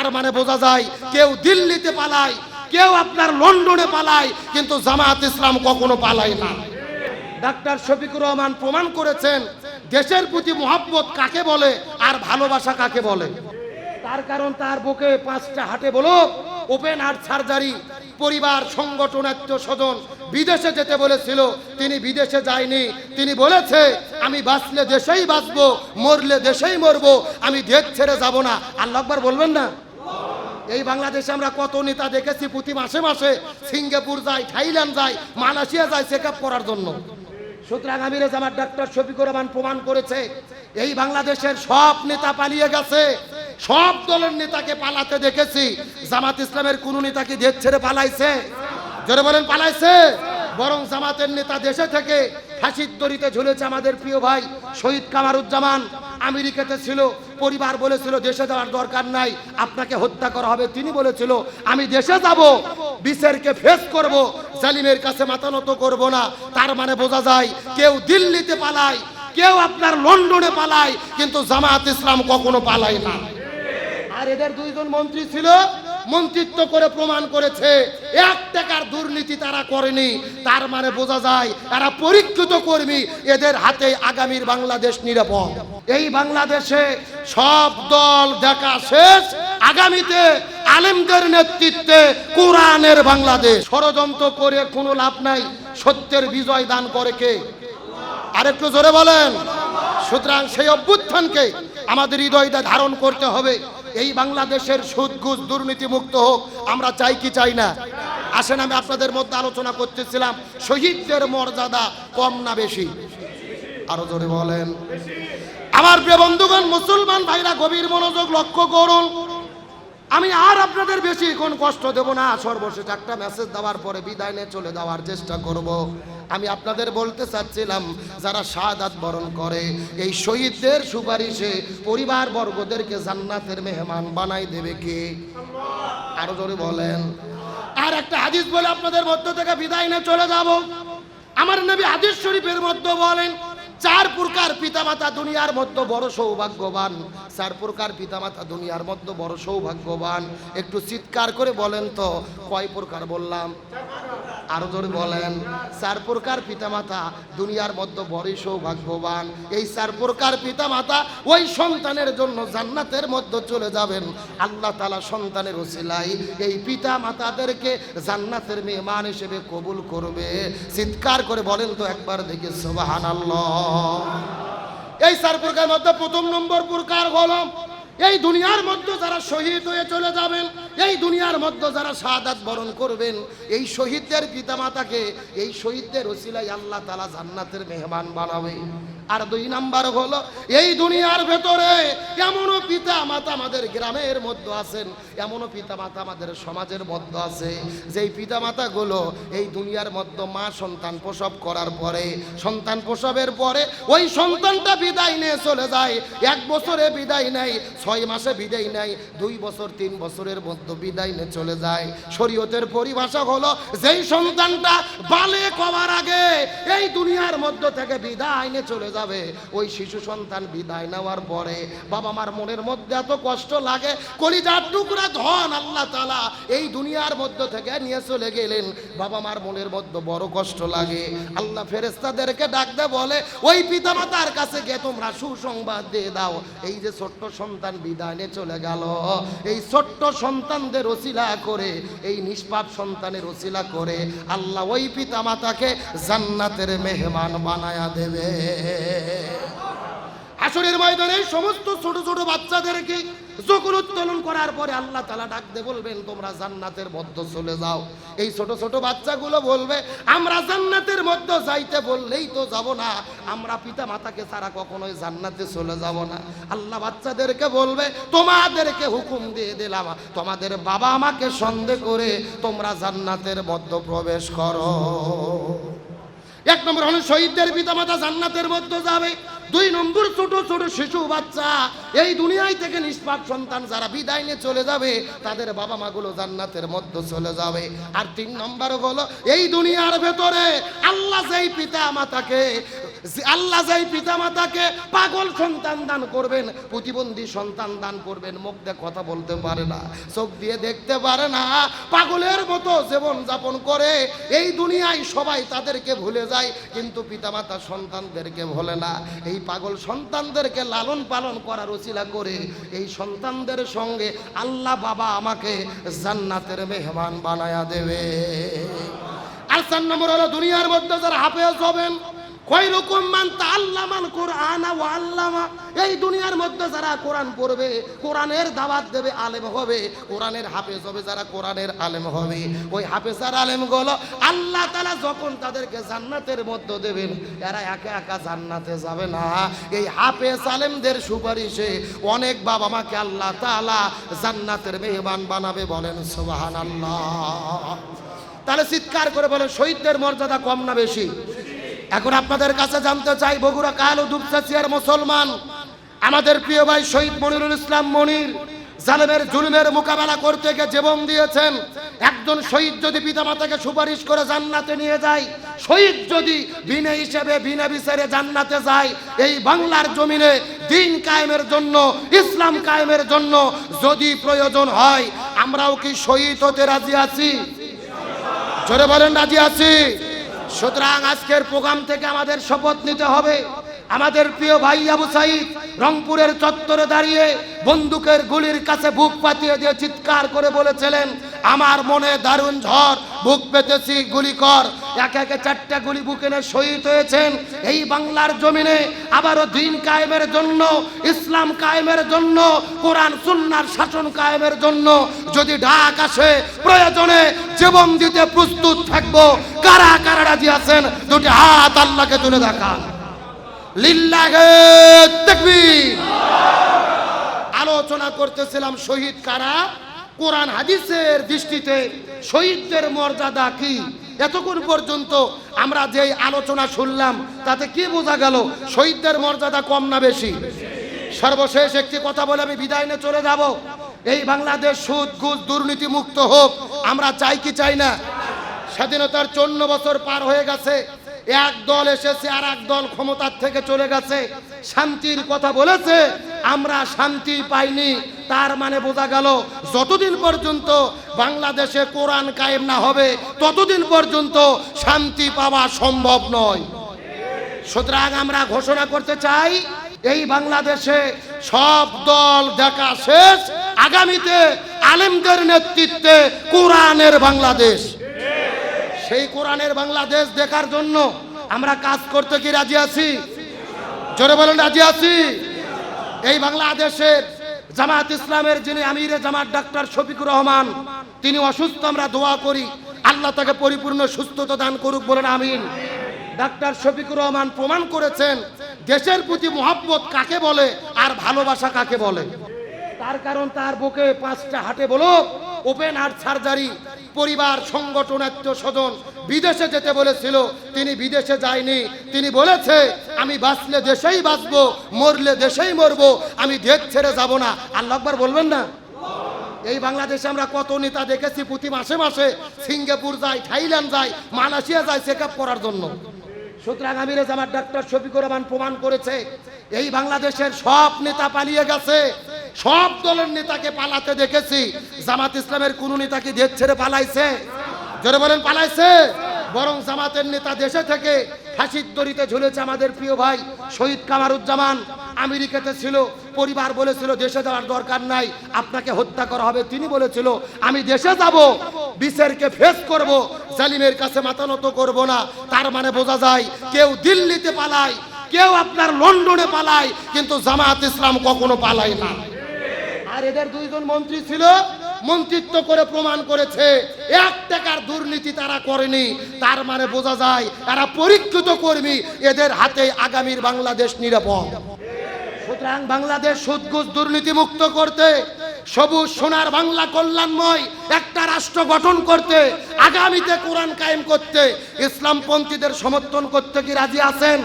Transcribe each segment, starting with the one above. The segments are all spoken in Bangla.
তার মানে বোঝা যায় কেউ দিল্লিতে পালায়, কেউ আপনার লন্ডনে পালায়, কিন্তু জামাত ইসলাম কখনো পালায় না। ডাক্তার শফিকুর রহমান প্রমাণ করেছেন দেশের প্রতি মহব্বত কাকে বলে আর ভালোবাসা কাকে বলে। তার কারণ তার বুকে 5টা হাটে বলো ওপেন হার্ট সার্জারি, পরিবার, সংগঠন, আত্মীয় স্বজন বিদেশে যেতে বলেছিল, তিনি বিদেশে যায়নি। তিনি বলেছে আমি বাঁচলে দেশেই বাঁচবো, মরলে দেশেই মরবো, আমি দেশ ছেড়ে যাব না। আল্লাহু আকবার বলবেন না? এই বাংলাদেশে আমরা কত নেতা দেখেছি প্রতি মাসে মাসে সিঙ্গাপুর যায়, থাইল্যান্ড যায়, মালয়েশিয়া যায় চেক আপ করার জন্য। সুতরাং আমিরে জামাত ডাক্তার শফিকুর রহমান প্রমাণ করেছে এই বাংলাদেশের সব নেতা পালিয়ে গেছে, সব দলের নেতাকে পালাতে দেখেছি। জামাত ইসলামের কোন নেতা কি দেশ ছেড়ে পালাইছে? জোরে বলেন পালাইছে? বরং জামাতের নেতা দেশে থেকে ফাঁসির দড়িতে ঝুলেছে। আমাদের প্রিয় ভাই শহীদ কামারুজ্জামান আমেরিকাতে ছিল, পরিবার বলেছিল দেশে যাওয়ার দরকার নাই, আপনাকে হত্যা করা হবে। তিনি বলেছিল আমি দেশে যাব, বিচারকে ফেস করব, জালিমের কাছে মাথা নত করব না। তার মানে বোঝা যায় কেউ দিল্লিতে পালায়, কেউ আপনার লন্ডনে পালায়, কিন্তু জামাত ইসলাম কখনো পালায় না। আর এদের 2 জন মন্ত্রী ছিল, মন্ত্রিত্ব করে প্রমাণ করেছে 1 টাকার দুর্নীতি তারা করেনি। তার মানে বোঝা যায় এরা পরীক্ষিত কর্মী, এদের হাতে আগামীর বাংলাদেশ নিরাপদ। এই বাংলাদেশে সব দল দেখা শেষ, আগামীতে আলেমদের নেতৃত্বে কোরআনের বাংলাদেশ। ষড়যন্ত্র করে কোনো লাভ নাই, সত্যের বিজয় দান করে কে? আরেকটু জোরে বলেন। সুতরাং সেই অভ্যুত্থানকে আমাদের হৃদয়টা ধারণ করতে হবে। এই বাংলাদেশের সুদ ঘুষ দুর্নীতি মুক্ত হোক, আমরা চাই কি চাই না? আসেন আমি আপনাদের মধ্যে আলোচনা করতেছিলাম শহীদদের মর্যাদা কম না বেশি? আরো জোরে বলেন। আমার প্রিয় বন্ধুগণ, মুসলমান ভাইরা গভীর মনোযোগ লক্ষ্য করুন। আমি আর আপনাদের বেশি কোন কষ্ট দেব না। সর্বশেষ একটা মেসেজ দেওয়ার পরে বিদায় নিয়ে চলে যাওয়ার চেষ্টা করব। আমি আপনাদের বলতে চাচ্ছিলাম যারা শাহাদাত বরণ করে এই শহীদদের সুপারিশে পরিবার বর্গদেরকে জান্নাতের মেহমান বানাই দেবে কে? আরো জোরে বলেন। আর একটা হাদিস বলে আপনাদের মধ্য থেকে বিদায় নিয়ে চলে যাব। আমার নবী হাদিস শরীফের মধ্যে বলেন 4 প্রকার পিতামাতা দুনিয়ার মধ্যে বড় সৌভাগ্যবান। 4 প্রকার পিতামাতা দুনিয়ার মধ্যে বড় সৌভাগ্যবান। একটু চিৎকার করে বলেন তো কয় প্রকার বললাম? আরো জোরে বলেন। 4 প্রকার পিতামাতা দুনিয়ার মধ্যে বড় সৌভাগ্যবান। এই 4 প্রকার পিতামাতা ওই সন্তানের জন্য জান্নাতের মধ্যে চলে যাবেন। আল্লাহ তাআলা সন্তানের ওসিলায় এই পিতামাতাদেরকে জান্নাতের মেহমান হিসেবে কবুল করবে। চিৎকার করে বলেন তো একবার দেখি সুবহানাল্লাহ। এই 4 প্রকার মধ্যে প্রথম নম্বর প্রকার হলো এই দুনিয়ার মধ্যে যারা শহীদ হয়ে চলে যাবেন, এই দুনিয়ার মধ্যে যারা শাহাদাত বরণ করবেন, এই শহীদদের পিতামাতাকে এই শহীদদের ওসিলায় আল্লাহ তাআলা জান্নাতের মেহমান বানাবে। আর 2 নাম্বার হলো এই দুনিয়ার ভেতরে এমনও পিতা মাতা আমাদের গ্রামের মধ্যে আছেন, এমনও পিতা মাতা আমাদের সমাজের মধ্যে আছে যেই পিতা মাতাগুলো এই দুনিয়ার মধ্যে মা সন্তান প্রসব করার পরে, সন্তান প্রসবের পরে ওই সন্তানটা বিদায় নিয়ে চলে যায়। 1 বছরে বিদায় নেয়, 6 মাসে বিদায় নেয়, 2 বছর 3 বছরের মধ্যে বিদায় নিয়ে চলে যায়। শরীয়তের পরিভাষা হলো যেই সন্তানটা বালেগ হওয়ার আগে এই দুনিয়ার মধ্য থেকে বিদায় নিয়ে চলে যাবে, ওই শিশু সন্তান বিদায় নেওয়ার পরে বাবা মার মনের মধ্যে এত কষ্ট লাগে, কলিজার টুকরা ধন আল্লাহ তাআলা এই দুনিয়ার মধ্য থেকে নিয়ে চলে গেলেন, বাবা মার মনের মধ্যে বড় কষ্ট লাগে। আল্লাহ ফেরেশতাদেরকে ডাক দিয়ে বলে ওই পিতামাতার কাছে গিয়ে তোমরা সুসংবাদ দিয়ে দাও, এই যে ছোট্ট সন্তান বিদায় নিয়ে চলে গেল, এই ছোট্ট সন্তানদের ওসিলা করে, এই নিষ্পাপ সন্তানের ওসিলা করে আল্লাহ ওই পিতামাতাকে জান্নাতের মেহমান বানায়া দেবে। হাসরের ময়দানে সমস্ত ছোট ছোট বাচ্চাদেরকে যখন উত্তোলন করার পরে আল্লাহ তাআলা ডাক দিয়ে বলবেন তোমরা জান্নাতের মধ্যে চলে যাও। এই ছোট ছোট বাচ্চাগুলো বলবে আমরা জান্নাতের মধ্যে যাইতে বললেই তো যাব না, আমরা পিতা মাতাকে ছাড়া কখনোই জান্নাতে চলে যাব না। আল্লাহ বাচ্চাদেরকে বলবে তোমাদেরকে হুকুম দিয়ে দিলাম, তোমাদের বাবা আমাকে সন্দেহ করে তোমরা জান্নাতের মধ্যে প্রবেশ করো। 1 নম্বর হলো শহীদদের পিতামাতা জান্নাতের মধ্যে যাবে। 2 নম্বর ছোট ছোট শিশু বাচ্চা এই দুনিয়ায় থেকে নিষ্পাপ সন্তান যারা বিদায় নিয়ে চলে যাবে তাদের বাবা মাগুলো জান্নাতের মধ্যে চলে যাবে। আর 3 নম্বর হলো এই দুনিয়ার ভেতরে আল্লাহ যেই পিতা মাতাকে আল্লাহ যেই পিতামাতাকে পাগল সন্তান দান করবেন, প্রতিবন্ধী সন্তান দান করবেন, মুখ দিয়ে কথা বলতে পারে না, চোখ দিয়ে দেখতে পারে না, পাগলের মতো জীবন যাপন করে এই দুনিয়ায় সবাই তাদেরকে ভুলে যায়, কিন্তু পিতামাতা সন্তানদেরকে ভোলে না। এই পাগল সন্তানদেরকে লালন পালন করার উসিলা করে এই সন্তানদের সঙ্গে আল্লাহ বাবা আমাকে জান্নাতের মেহমান বানায়া দেবে। আর 4 নম্বর হলো দুনিয়ার মধ্যে যারা হাফেজ হবেন, খৈরুকুম মান তাআল্লামাল কুরআনা ওয়া আল্লামা, এই দুনিয়ার মধ্যে যারা কোরআন পড়বে, কোরআনের দাওয়াত দেবে, আলেম হবে, কোরআনের হাফেজ হবে, যারা কোরআনের আলেম হবে, ওই হাফেজ আর আলেমগুলো আল্লাহ তাআলা যখন তাদেরকে জান্নাতের মধ্যে দেবেন, এরা একা একা জান্নাতে যাবে না, এই হাফেজ আলেমদের সুপারিশে অনেক বাবা মাকে আল্লাহ তাআলা জান্নাতের মেহমান বানাবে। বলেন সুবহানাল্লাহ। তাহলে চিৎকার করে বলেন, শহীদদের মর্যাদা কম না বেশি? এখন আপনাদের কাছে জানতে চাই, বগুড়া কালো দুপচাচিয়ার মুসলমান আমাদের প্রিয় ভাই শহীদ মনিরুল ইসলাম মনির জালেমের জুলুমের মোকাবেলা করতে গিয়ে জীবন দিয়েছেন। একজন শহীদ যদি পিতামাতাকে সুপারিশ করে জান্নাতে নিয়ে যায়, শহীদ যদি বিনা হিসেবে বিনা বিচারে জান্নাতে যায়, এই বাংলার জমিনে দিন কায়েমের জন্য, ইসলাম কায়েমের জন্য যদি প্রয়োজন হয়, আমরাও কি শহীদ হতে রাজি আছি? জোরে বলেন রাজি আছি? সুতরাং আজকের প্রোগ্রাম থেকে আমাদের শপথ নিতে হবে। আমাদের প্রিয় ভাই আবু সাইদ রংপুরের চত্বরে দাঁড়িয়ে বন্দুকের গুলির কাছে বুক পাতিয়ে দিয়ে চিৎকার করে বলেছিলেন, আমার মনে দারুণ ঝড়, বুক পেতেছি, গুলি কর। একে একে 4টা গুলি বুকে নিয়ে শহীদ হয়েছেন। এই বাংলার জমিনে আবারও দিন কায়েমের জন্য, ইসলাম কায়েমের জন্য, কোরআন সুন্নাহর শাসন কায়েমের জন্য যদি ডাক আসে, প্রয়োজনে জীবন দিতে প্রস্তুত থাকবো। কারা কারা রাজি আছেন? দুটি হাত আল্লাহকে তুলে দেখান। লিল্লাহে তাকবীর। আলোচনা করতেছিলাম শহীদ কারা, কোরআন হাদিসের দৃষ্টিতে শহীদদের মর্যাদা কি। এতক্ষণ পর্যন্ত আমরা যে আলোচনা শুনলাম তাতে কি বোঝা গেল? শহীদদের মর্যাদা কম না বেশি? সর্বশেষ একটি কথা বলে আমি বিদায় নিয়ে চলে যাব। এই বাংলাদেশ সুদ ঘুষ দুর্নীতি মুক্ত হোক, আমরা চাই কি চাই না? স্বাধীনতার 54 বছর পার হয়ে গেছে, এক দল এসেছে আর এক দল ক্ষমতার থেকে চলে গেছে, শান্তির কথা বলেছে, আমরা শান্তি পাইনি। তার মানে বোঝা গেল যতদিন পর্যন্ত বাংলাদেশে কোরআন কায়েম না হবে ততদিন পর্যন্ত শান্তি পাওয়া সম্ভব নয়। সুতরাং আমরা ঘোষণা করতে চাই, এই বাংলাদেশে সব দল দেখা শেষ, আগামীতে আলেমদের নেতৃত্বে কোরআনের বাংলাদেশ। সেই কোরআনের বাংলাদেশ দেখার জন্য আমরা কাজ করতে কি রাজি আছি? জোরে বলেন রাজি আছি? এই বাংলাদেশের জামাত ইসলামের যিনি আমিরে জামাত ডাক্তার শফিকুর রহমান, তিনি অসুস্থ, আমরা দোয়া করি আল্লাহ তাকে পরিপূর্ণ সুস্থতা দান করুক, বলেন আমিন। ডাক্তার শফিকুর রহমান প্রমাণ করেছেন দেশের প্রতি মহব্বত কাকে বলে আর ভালোবাসা কাকে বলে। তার কারণ তার বুকে 5টা হাটে ব্লক, ওপেন হার্ট সার্জারি, পরিবার, সংগঠন, আত্মীয় স্বজন বিদেশে যেতে বলেছিল, তিনি বিদেশে যায়নি। তিনি বলেছে, আমি বাঁচলে দেশেই বাঁচবো, মরলে দেশেই মরবো, আমি দেশ ছেড়ে যাব না। আল্লাহু আকবার বলবেন না? এই বাংলাদেশে আমরা কত নেতা দেখেছি প্রতি মাসে মাসে সিঙ্গাপুর যায়, থাইল্যান্ড যায়, মালয়েশিয়া যায় চেক আপ করার জন্য। সুতরাং আমিরে জামাত ডাক্তার শফিকুর রহমান প্রমাণ করেছে এই বাংলাদেশের সব নেতা পালিয়ে গেছে, সব দলের নেতাকে পালাতে দেখেছি। জামাত ইসলামের কোন নেতা কি দেশ ছেড়ে পালাইছে? জোরে বলেন পালাইছে? বরং জামাতের নেতা দেশে থেকে ফাঁসির দড়িতে ঝুলেছে। আমাদের প্রিয় ভাই শহীদ কামারুজ্জামান আমেরিকাতে ছিল, পরিবার বলেছিল দেশে যাওয়ার দরকার নাই, আপনাকে হত্যা করা হবে। তিনি বলেছিল, আমি দেশে যাব, বিচারকে ফেস করব, জালিমের কাছে মাথা নত করব না। তার মানে বোঝা যায়, কেউ দিল্লিতে পালায়, কেউ আপনার লন্ডনে পালায়, কিন্তু জামাত ইসলাম কখনো পালায় না। আর এদের 2 জন মন্ত্রী ছিল, মন্ত্রিত্ব করে প্রমাণ করেছে 1 টাকার দুর্নীতি তারা করেনি। তার মানে বোঝা যায় এরা পরীক্ষিত কর্মী, এদের হাতে আগামীর বাংলাদেশ নিরাপদ। সুতরাং বাংলাদেশ সুদ ঘুষ দুর্নীতি মুক্ত করতে, সবুজ সোনার বাংলা কল্যাণময় একটা রাষ্ট্র গঠন করতে, আগামীতে কোরআন কায়েম করতে, ইসলামপন্থীদের সমর্থন করতে কি রাজি আছেন?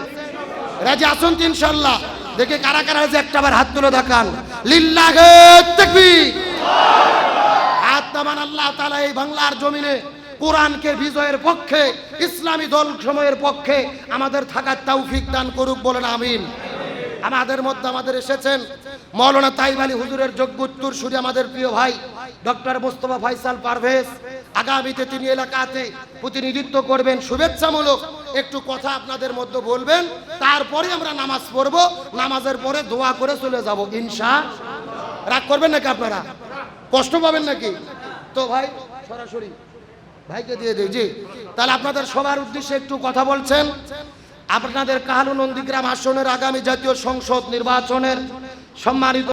রাজি আছেন তো ইনশাআল্লাহ? দেখে কারা কারা যে একটাবার হাত তুলে দেখান। লিল্লাহে তাকবীর। হাত নামান। আল্লাহ তাআলা এই বাংলার জমিনে কোরআনকে বিজয়ের পক্ষে, ইসলামী দল সময়ের পক্ষে আমাদের থাকার তৌফিক দান করুক, বলেন আমিন। আমাদের মধ্যে আমাদের এসেছেন মাওলানা তাইব আলী হুজুরের যোগ্য উত্তরসূরি আমাদের প্রিয় ভাই ডক্টর মোস্তফা ফয়সাল পারভেজ। আগামীতে তিনি এলাকাতে প্রতিনিধিত্ব করবেন, শুভেচ্ছামূলক একটু কথা আপনাদের মধ্যে বলবেন, তারপরে আমরা নামাজ পড়ব, নামাজের পরে দোয়া করে চলে যাব ইনশাআল্লাহ। রাগ করবেন নাকি আপনারা? কষ্ট পাবেন নাকি? তো ভাই সরাসরি ভাইকে দিয়ে দিই। জি, তাহলে আপনাদের সবার উদ্দেশ্যে একটু কথা বলছেন। আপনাদের কাহালু নন্দীগ্রাম আসনের আগামী জাতীয় সংসদ নির্বাচনের সম্মানিত